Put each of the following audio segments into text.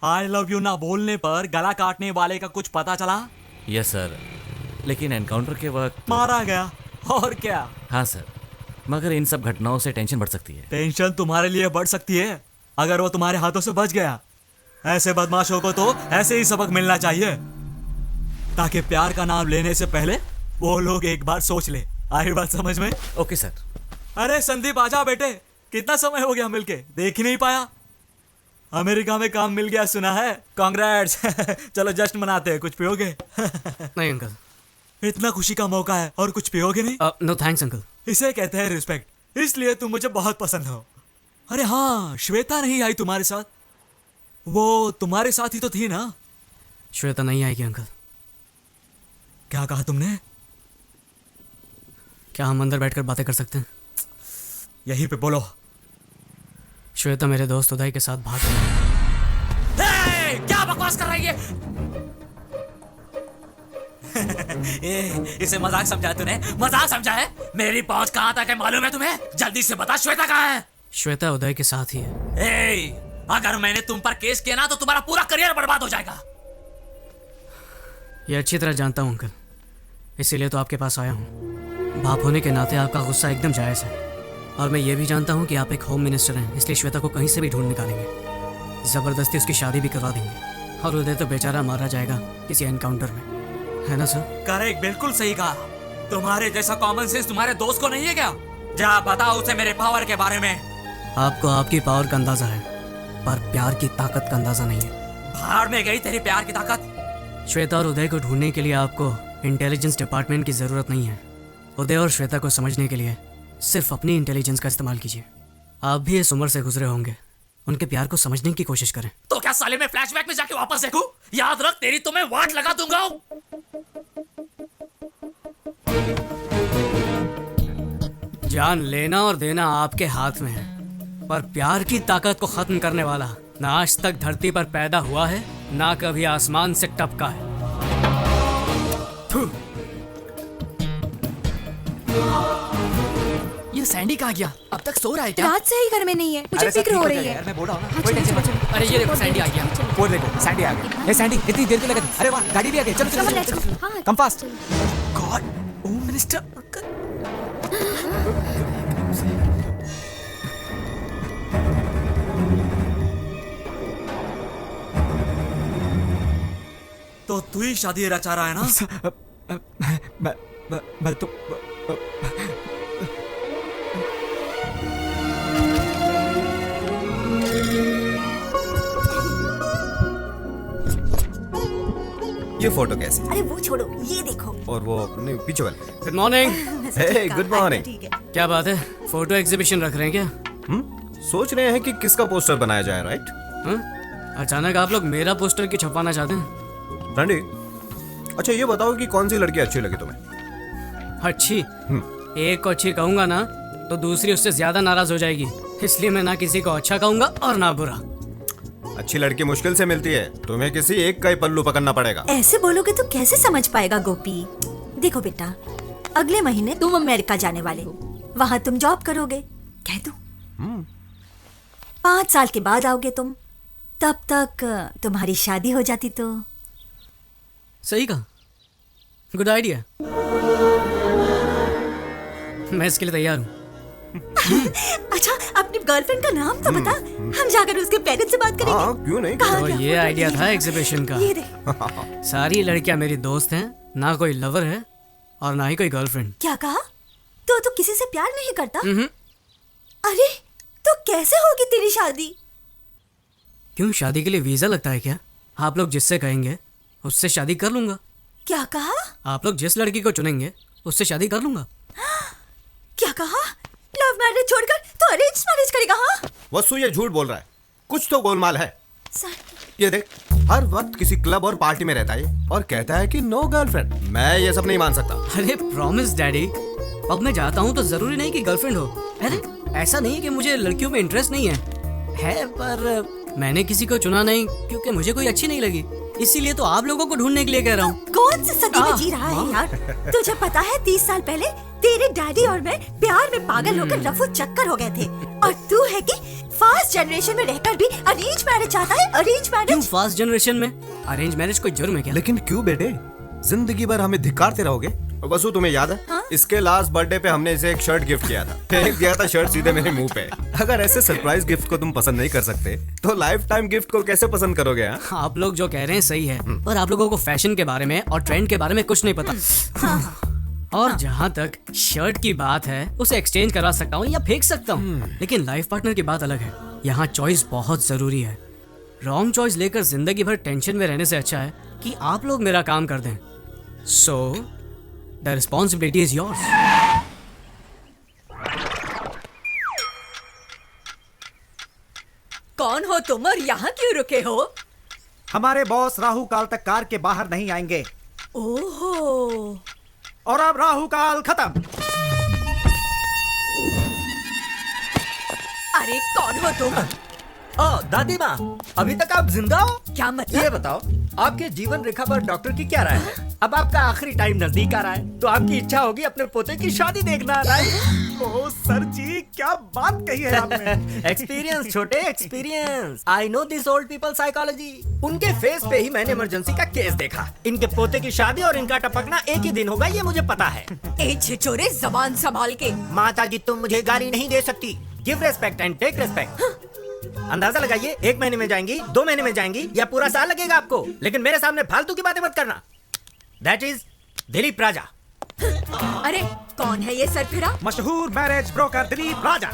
I love you ना बोलने पर गला काटने वाले का कुछ पता चला? यस सर, लेकिन एनकाउंटर के वक्त मारा गया और क्या? हाँ सर, मगर इन सब घटनाओं से टेंशन बढ़ सकती है। टेंशन तुम्हारे लिए बढ़ सकती है अगर वो तुम्हारे हाथों से बच गया। ऐसे बदमाशों को तो ऐसे ही सबक मिलना चाहिए ताकि प्यार का नाम लेने से पहले वो लोग एक बार सोच ले। आई बात समझ में? Okay sir. अरे संदीप आजा बेटे, कितना समय हो गया मिलके, देख ही नहीं पाया। अमेरिका में काम मिल गया सुना है, कांग्रेट्स। चलो जश्न मनाते हैं, कुछ पियोगे? नहीं अंकल। इतना खुशी का मौका है और कुछ पियोगे नहीं? No thanks uncle. इसे कहते हैं रिस्पेक्ट, इसलिए तुम मुझे बहुत पसंद हो। अरे हाँ, श्वेता नहीं आई तुम्हारे साथ? वो तुम्हारे साथ ही तो थी ना? श्वेता नहीं आएगी अंकल। क्या कहा तुमने? क्या हम अंदर बैठकर बातें कर सकते हैं? यहीं पे बोलो। श्वेता मेरे दोस्त उदय के साथ भाग गई। क्या बकवास कर रही है? इसे मजाक समझा है तूने? मजाक समझा है? मेरी पहुंच कहां तक है मालूम है तुम्हें? जल्दी से बता, श्वेता कहां है? श्वेता उदय के साथ ही है। अगर मैंने तुम पर केस किया ना तो तुम्हारा पूरा करियर बर्बाद हो जाएगा। ये अच्छी तरह जानता हूँ अंकल, इसीलिए तो आपके पास आया हूँ। बाप होने के नाते आपका गुस्सा एकदम जायज़ है, और मैं ये भी जानता हूँ कि आप एक होम मिनिस्टर हैं, इसलिए श्वेता को कहीं से भी ढूंढ निकालेंगे, ज़बरदस्ती उसकी शादी भी करवा देंगे, और उदय तो बेचारा मारा जाएगा किसी एनकाउंटर में, है ना सर? करेक्ट, बिल्कुल सही कहा। तुम्हारे जैसा कॉमन सेंस तुम्हारे दोस्त को नहीं है क्या? जा बताओ उसे मेरे पावर के बारे में। आपको आपकी पावर का अंदाजा है, पर प्यार की ताकत का अंदाजा नहीं है। बाहर में गई तेरी प्यार की ताकत। श्वेता और उदय को ढूंढने के लिए आपको इंटेलिजेंस डिपार्टमेंट की ज़रूरत नहीं है। उदय और श्वेता को समझने के लिए सिर्फ अपनी इंटेलिजेंस का इस्तेमाल कीजिए। आप भी इस उम्र से गुजरे होंगे, उनके प्यार को समझने की कोशिश करें। तो क्या साले में फ्लैशबैक में जाके वापस देखूं? याद रख, तेरी तो मैं वाट लगा दूंगा। जान लेना और देना आपके हाथ में है, पर प्यार की ताकत को खत्म करने वाला ना आज तक धरती पर पैदा हुआ है, ना कभी आसमान से टपका है। ये सैंडी कहाँ गया? अब तक सो रहा है क्या? रात से ही घर में नहीं है, मुझे फिक्र हो रही है। मैं बोल रहा हूँ ना, हाँ, कोई चलो, टेंशन मत। चलो, चलो। अरे ये देखो सैंडी आ गया। वो देखो सैंडी आ गई। ये सैंडी इतनी देर क्यों लगा दी? अरे वाह, गाड़ी भी आ गई। चलो चलो Come on, let's चलो go. हाँ, कम फास्ट। चलो। God, home minister. तो तू ही शादी रचा रहा है ना? मैं तो ये फोटो कैसी? अरे वो छोड़ो, ये देखो। और वो नहीं, पीछे वाले। Good morning. Hey, good morning. ठीक है। क्या बात है, फोटो एग्जीबिशन रख रहे हैं क्या? सोच रहे हैं कि किसका पोस्टर बनाया जाए, राइट? हाँ? अचानक आप लोग मेरा पोस्टर क्यों छपवाना चाहते हैं? रंडी, अच्छा ये बताओ कि कौन सी लड़की अच्छी लगी तुम्हें? अच्छी? एक को अच्छी कहूंगा ना तो दूसरी उससे ज्यादा नाराज हो जाएगी, इसलिए मैं ना किसी को अच्छा कहूंगा और ना बुरा। अच्छी लड़की मुश्किल से मिलती है, तुम्हें किसी एक का ही पल्लू पकड़ना पड़ेगा। ऐसे बोलोगे तो कैसे समझ पाएगा गोपी? देखो बेटा, अगले महीने तुम अमेरिका जाने वाले हो, वहाँ तुम जॉब करोगे, कह दो 5 साल के बाद आओगे तुम, तब तक तुम्हारी शादी हो जाती तो। सही कहा, गुड आइडिया, मैं इसके लिए तैयार हूँ। अच्छा, अपनी गर्लफ्रेंड का नाम तो बता, हम जाकर उसके पेरेंट्स से बात करेंगे। हाँ, क्यों नहीं? कहाँ तो गया? ये आइडिया था एग्जीबिशन का। ये देख। सारी लड़कियां मेरी दोस्त हैं, ना कोई लवर है और ना ही कोई गर्लफ्रेंड। क्या कहा? तो किसी से प्यार नहीं करता? अरे तो कैसे होगी तेरी शादी? क्यों, शादी के लिए वीजा लगता है क्या? आप लोग जिससे कहेंगे उससे शादी कर लूंगा। क्या कहा? आप लोग जिस लड़की को चुनेंगे उससे शादी कर लूंगा। क्या कहा? लव मैरिज छोड़कर तो अरेंज मैरिज करेगा? हाँ वसु ये झूठ बोल रहा है, कुछ तो गोलमाल है। सर, ये देख, हर वक्त किसी क्लब और पार्टी में रहता है और कहता है कि नो गर्लफ्रेंड। मैं ये सब नहीं मान सकता। अरे प्रॉमिस डैडी, अब मैं जाता हूँ तो जरूरी नहीं कि गर्लफ्रेंड हो। अरे ऐसा नहीं है कि मुझे लड़कियों में इंटरेस्ट नहीं है, पर मैंने किसी को चुना नहीं क्योंकि मुझे कोई अच्छी नहीं लगी, इसीलिए तो आप लोगों को ढूंढने के लिए कह रहा हूँ। कौन सी सदी में जी रहा है यार? तुझे पता है 30 साल पहले तेरे डैडी और मैं प्यार में पागल होकर रफू चक्कर हो गए थे, और तू है कि फास्ट जनरेशन में रहकर भी अरेंज मैरिज चाहता है। अरेंज क्यों मैरिज? फास्ट जनरेशन में अरेंज मैरिज कोई जुर्म है क्या? लेकिन क्यों बेटे, जिंदगी भर हमें धिक्कारते रहोगे? वसु तुम्हें याद है? हाँ? इसके लास्ट बर्थडे पे हमने इसे एक शर्ट गिफ्ट किया था। फेंक दिया था शर्ट सीधे मेरे मुंह पे। अगर ऐसे सरप्राइज गिफ्ट को तुम पसंद नहीं कर सकते तो लाइफ टाइम गिफ्ट को कैसे पसंद करोगे? आप लोग जो कह रहे हैं सही है, पर आप लोगों को फैशन के बारे में और ट्रेंड के बारे में कुछ नहीं पता। और जहाँ तक शर्ट की बात है, उसे एक्सचेंज करा सकता हूँ या फेंक सकता हूँ, लेकिन लाइफ पार्टनर की बात अलग है। यहाँ चॉइस बहुत जरूरी है। रॉन्ग चॉइस लेकर जिंदगी भर टेंशन में रहने से अच्छा है कि आप लोग मेरा काम कर दें। So the responsibility is yours. कौन हो तुम और यहाँ क्यों रुके हो? हमारे बॉस राहु काल तक कार के बाहर नहीं आएंगे, ओहो, और अब राहु काल खत्म। अरे कौन हो तुम? ओ दादी माँ, अभी तक आप जिंदा हो? क्या ये मतलब? बताओ, आपके जीवन रेखा पर डॉक्टर की क्या राय है? अब आपका आखिरी टाइम नजदीक आ रहा है, तो आपकी इच्छा होगी अपने पोते की शादी देखना, राइट? ओ सर जी, क्या बात कही है आपने। एक्सपीरियंस छोटे, experience. I know this old people psychology. उनके फेस पे ही मैंने इमरजेंसी का केस देखा। इनके पोते की शादी और इनका टपकना एक ही दिन होगा, ये मुझे पता है। ए छिछोरे, जबान संभाल के। माता जी, तुम मुझे गाली नहीं दे सकती। Give respect and take respect. अंदाजा लगाइए, 1 महीने में जाएंगी, 2 महीने में जाएंगी, या पूरा साल लगेगा आपको, लेकिन मेरे सामने फालतू की बातें मत करना। दैट इज दिलीप राजा। अरे कौन है ये सरफिरा? मशहूर मैरिज ब्रोकर दिलीप राजा।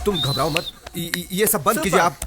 तुम घबराओ मत, ये सब बंद कीजिए आप।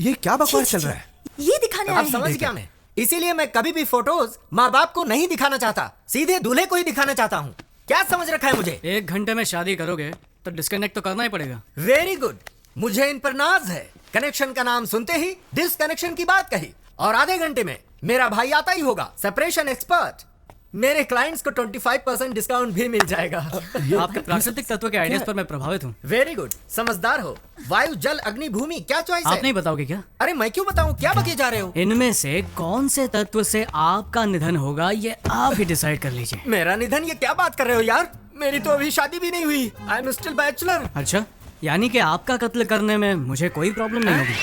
ये क्या बकवास चल रहा है? ये दिखाने आए अब हैं। समझ गया मैं। इसीलिए मैं कभी भी फोटोज माँ बाप को नहीं दिखाना चाहता, सीधे दूल्हे को ही दिखाना चाहता हूँ। क्या समझ रखा है मुझे? 1 घंटे में शादी करोगे तो डिस्कनेक्ट तो करना ही पड़ेगा। वेरी गुड, मुझे इन पर नाज है। कनेक्शन का नाम सुनते ही डिसकनेक्शन की बात कही, और आधे घंटे में मेरा भाई आता ही होगा, सेपरेशन एक्सपर्ट। मेरे क्लाइंट्स को 25% डिस्काउंट भी मिल जाएगा। आपके प्राकृतिक तत्व के आइडियाज पर मैं प्रभावित हूँ। वेरी गुड, समझदार हो। वायु, जल, अग्नि, भूमि, क्या चॉइस आप है? नहीं बताओगे क्या? अरे मैं क्यों बताऊं, क्या बके जा रहे हो? इनमें से कौन से तत्व से आपका निधन होगा, ये आप ही डिसाइड कर लीजिए। मेरा निधन? ये क्या बात कर रहे हो यार? मेरी तो अभी शादी भी नहीं हुई। I am still bachelor. अच्छा, यानी कि आपका कत्ल करने में मुझे कोई प्रॉब्लम नहीं होगी।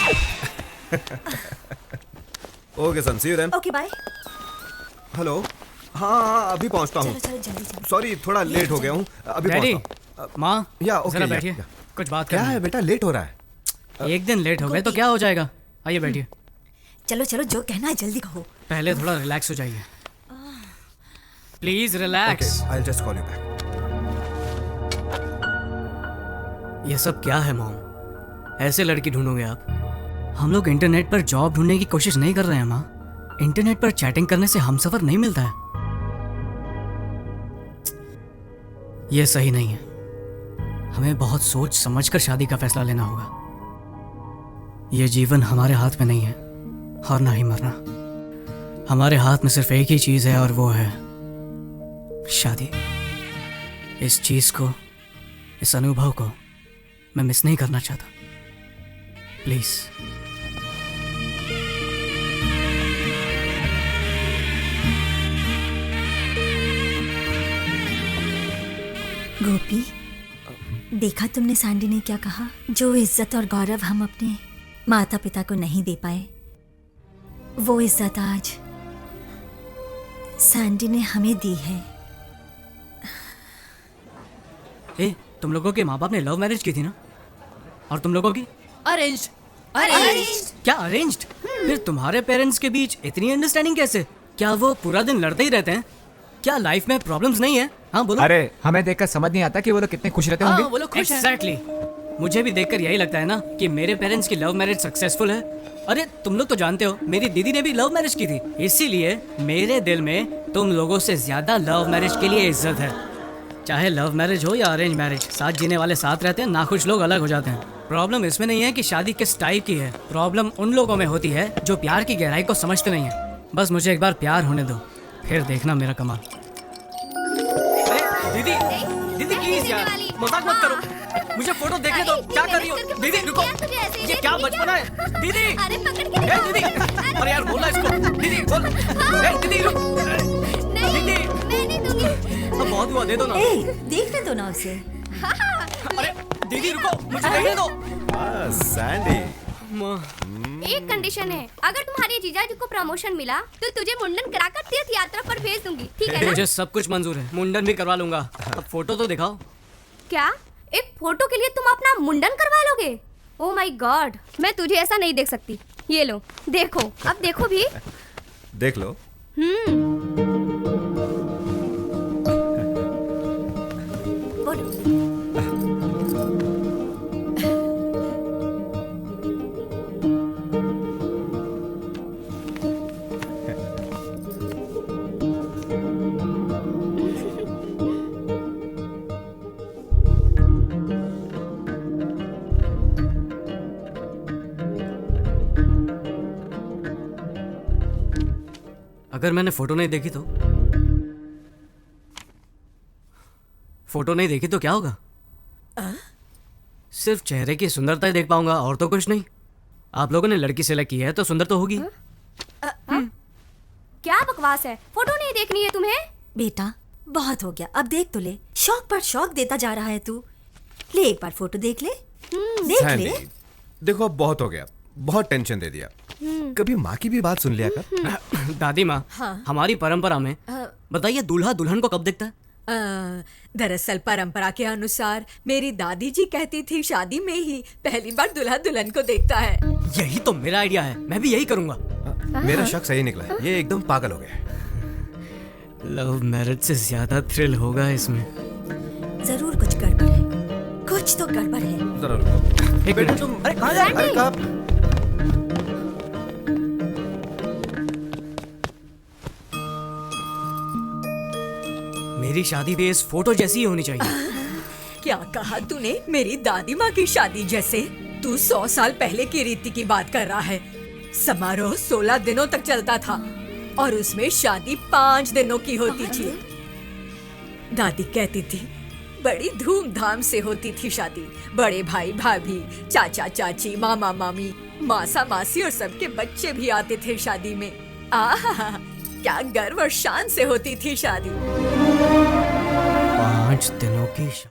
Okay son, see you then. Okay bye. Hello, हाँ अभी पहुंचता हूँ। चलो चलो जल्दी जल्दी। सॉरी, थोड़ा लेट हो गया हूँ, अभी डैडी, पहुंचता हूँ। माँ, या, ओके, जरा या, बैठिए, या। कुछ बात क्या करनी है बेटा, लेट हो रहा है? है। एक दिन लेट हो गए तो क्या हो जाएगा? आइए बैठिए। चलो चलो, जो कहना है जल्दी कहो। पहले थोड़ा रिलैक्स हो जाइए, please relax. I will just call you back. ये सब क्या है मॉम? ऐसे लड़की ढूंढोगे आप? हम लोग इंटरनेट पर जॉब ढूंढने की कोशिश नहीं कर रहे हैं माँ। इंटरनेट पर चैटिंग करने से हमसफर नहीं मिलता है। ये सही नहीं है। हमें बहुत सोच समझकर शादी का फैसला लेना होगा। ये जीवन हमारे हाथ में नहीं है, और ना ही मरना। हमारे हाथ में सिर्फ एक ही चीज है, और वो है शादी। इस चीज को, इस अनुभव को मैं मिस नहीं करना चाहता। प्लीज। गोपी, देखा तुमने सैंडी ने क्या कहा? जो इज्जत और गौरव हम अपने माता पिता को नहीं दे पाए, वो इज्जत आज सैंडी ने हमें दी है। ए, तुम लोगों के माँ बाप ने लव मैरिज की थी ना? और तुम लोगों की? अरेंज्ड। क्या अरेंज्ड? फिर तुम्हारे पेरेंट्स के बीच इतनी अंडरस्टैंडिंग कैसे? क्या वो पूरा दिन लड़ते ही रहते हैं? क्या लाइफ में प्रॉब्लम्स नहीं है? हाँ बोलो। अरे हमें देखकर समझ नहीं आता कि वो लोग कितने खुश रहते होंगे। हाँ, वो लोग खुश हैं। एग्जैक्टली। मुझे भी देखकर यही लगता है ना कि मेरे पेरेंट्स की लव मैरिज सक्सेसफुल है। अरे तुम लोग तो जानते हो, मेरी दीदी ने भी लव मैरिज की थी, इसीलिए मेरे दिल में तुम लोगों से ज्यादा लव मैरिज के लिए इज्जत है। चाहे लव मैरिज हो या अरेंज मैरिज, साथ जीने वाले साथ रहते हैं, नाखुश लोग अलग हो जाते हैं। प्रॉब्लम इसमें नहीं है कि शादी किस टाइप की है, प्रॉब्लम उन लोगों में होती है जो प्यार की गहराई को समझते नहीं है। बस मुझे एक बार प्यार होने दो, फिर देखना मेरा कमाल। अरे दीदी, दीदी प्लीज यार, मजाक मत करो, मुझे फोटो देखने दो। क्या कर रही हो दीदी? रुको, ये क्या बचपना है दीदी? अरे पकड़ के ए दीदी, अरे यार बोलना इसको। दीदी बोल। ए दीदी रुक। दीदी मैं नहीं दूंगी। अब बहुत हुआ, दे दो ना। ए, देखने दो ना उसे। अरे दीदी रुको, मुझे देखने दो। सैंडी, एक कंडीशन है, अगर तुम्हारे जीजाजी को प्रमोशन मिला तो तुझे मुंडन कराकर तीर्थ यात्रा पर भेज दूंगी, ठीक है ना? मुझे सब कुछ मंजूर है, मुंडन भी करवा लूंगा। अब फोटो तो दिखाओ। क्या एक फोटो के लिए तुम अपना मुंडन करवा लोगे? ओह माय गॉड, मैं तुझे ऐसा नहीं देख सकती। ये लो देखो, अब देखो भी। देख लो। बोलो। अगर मैंने फोटो नहीं देखी तो? फोटो नहीं देखी तो क्या होगा? सिर्फ चेहरे की सुंदरता ही देख पाऊंगा और तो कुछ नहीं। आप लोगों ने लड़की सेलेक्ट की है तो सुंदर तो होगी। क्या बकवास है, फोटो नहीं देखनी है तुम्हें? बेटा बहुत हो गया, अब देख तो ले। शौक पर शौक देता जा रहा है तू। ले एक बार फोटो देख ले। देख सैंडी, ले। देखो अब बहुत हो गया, बहुत टेंशन दे दिया। कभी माँ की भी बात सुन लिया कर। दादी माँ, हमारी परंपरा में बताइए दूल्हा दुल्हन को कब देखता है? दरअसल परंपरा के अनुसार मेरी दादी जी कहती थी शादी में ही पहली बार दूल्हा दुल्हन को देखता है। यही तो मेरा आइडिया है, मैं भी यही करूंगा। मेरा शक सही निकला है, ये एकदम पागल हो गया। लव मैरिज से ज्यादा थ्रिल होगा इसमें। जरूर कुछ गड़बड़ है, कुछ तो गड़बड़ है। जरा रुको। एक बेटा मिनट। तुम, अरे कहाँ जा रहे हो? अरे कहाँ? मेरी शादी भी इस फोटो जैसी ही होनी चाहिए। क्या कहा तूने? मेरी दादी माँ की शादी जैसे? तू 100 साल पहले की रीति की बात कर रहा है। समारोह 16 दिनों तक चलता था और उसमें शादी 5 दिनों की होती थी। दादी कहती थी बड़ी धूमधाम से होती थी शादी। बड़े भाई भाभी, चाचा चाची, मामा मामी, मासा मासी और सबके बच्चे भी आते थे शादी में। आहा, क्या गर्व और शान से होती थी शादी। 5 दिनों की